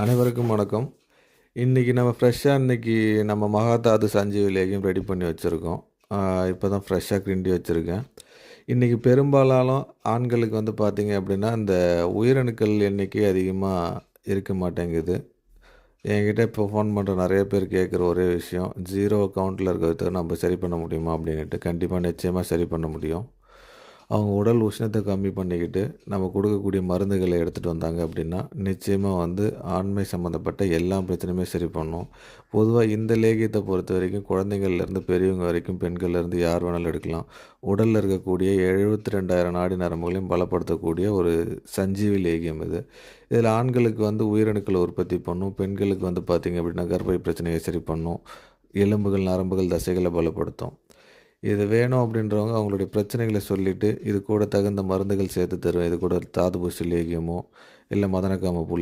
அனைவருக்கும் வணக்கம். இன்னைக்கு நம்ம ஃப்ரெஷ்ஷாக நம்ம மகாதாது சஞ்சீவி லேகியம் ரெடி பண்ணி வச்சுருக்கோம். இப்போ தான் ஃப்ரெஷ்ஷாக கிண்டி வச்சுருக்கேன். இன்றைக்கி பெரும்பாலாலும் ஆண்களுக்கு பார்த்தீங்க அப்படின்னா, இந்த உயிரணுக்கள் எண்ணிக்கை அதிகமாக இருக்க மாட்டேங்குது. என்கிட்ட இப்போ ஃபோன் பண்ணுற நிறைய பேர் கேட்குற ஒரே விஷயம், 0 கவுண்ட்டில் இருக்கிறத நம்ம சரி பண்ண முடியுமா அப்படின்ட்டு. கண்டிப்பாக நிச்சயமாக சரி பண்ண முடியும். அவங்க உடல் உஷ்ணத்தை கம்மி பண்ணிக்கிட்டு நம்ம கொடுக்கக்கூடிய மருந்துகளை எடுத்துகிட்டு வந்தாங்க அப்படின்னா நிச்சயமாக ஆண்மை சம்மந்தப்பட்ட எல்லா பிரச்சனையுமே சரி பண்ணும். பொதுவாக இந்த லேகியத்தை பொறுத்த வரைக்கும் குழந்தைங்கள்லேருந்து பெரியவங்க வரைக்கும் பெண்கள்லேருந்து யார் வேணாலும் எடுக்கலாம். உடலில் இருக்கக்கூடிய 72,000 நாடி நரம்புகளையும் பலப்படுத்தக்கூடிய ஒரு சஞ்சீவி லேகியம் இது. இதில் ஆண்களுக்கு உயிரணுக்களை உற்பத்தி பண்ணும், பெண்களுக்கு பார்த்திங்க அப்படின்னா கர்ப்பை பிரச்சனையை சரி பண்ணும், எலும்புகள் நரம்புகள் தசைகளை பலப்படுத்தும். இது வேணும் அப்படின்றவங்க அவங்களுடைய பிரச்சனைகளை சொல்லிவிட்டு இது கூட தகுந்த மருந்துகள் சேர்த்து தருவேன். இது கூட தாதுபூசி லேகியமோ இல்லை மதனக்காம பூ